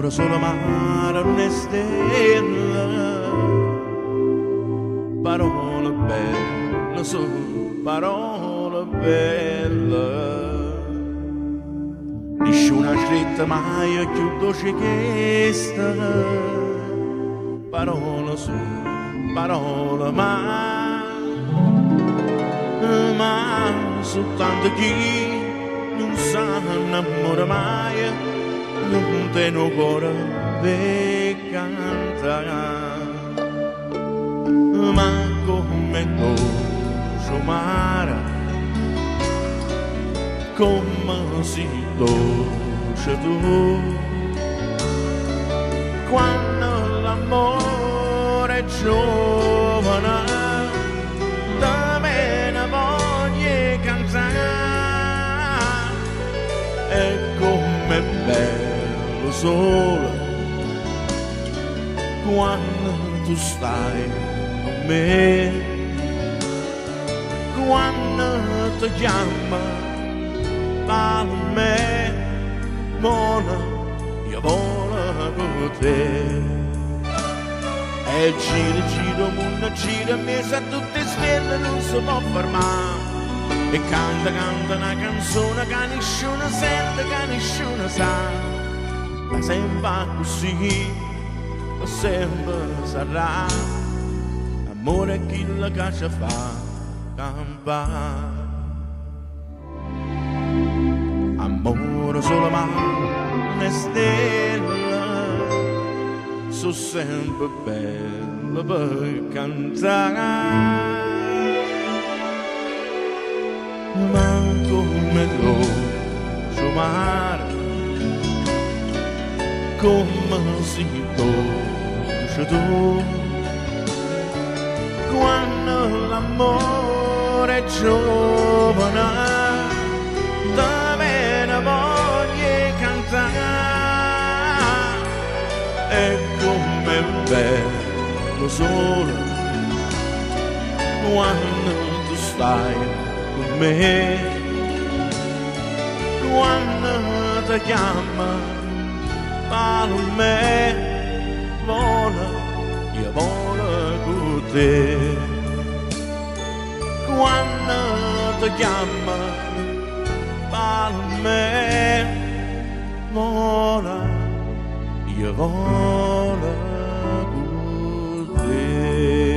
Amore solo mare, una stella, parole belle, solo parole belle. Nessuna scritta mai è più dolce che questa, parole su, parole ma soltanto chi non sa innamora mai, non te no cuore per cantare, ma come dolce mare, come si dolce tu, quando l'amore è giovane, da me ne voglio cantare, e come bello sole, quando tu stai con me, quando ti chiama per me, mona, io voglio con te. E gira, mondo gira, messa a tutte stelle, non si può fermare. E canta una canzone che nessuno sente, che nessuno sa. Ma sempre così, sempre sarà. Amore è quello che ci fa campare. Amore solo una stella, sono sempre bello per cantare, ma come dolce mare, come si dolce tu, quando l'amore è giovane, da me ne voglio cantare, e come bello sole, quando tu stai con me, quando ti chiama per me, vola, io volo con te, quando ti chiama per me, vola, io volo con te.